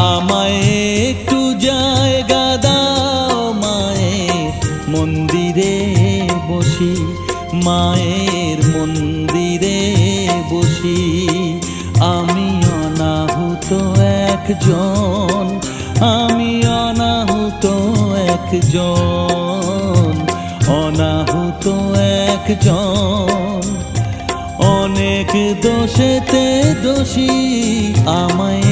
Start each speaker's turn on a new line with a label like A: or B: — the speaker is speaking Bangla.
A: আমায় একটু জায়গা দাও মায়ের মন্দিরে বসি, মায়ের মন্দিরে বসি। আমি অনাহুত একজন, আমি অনাহুত একজন, অনাহুত একজন। অনেক দোষেতে দোষী আমায়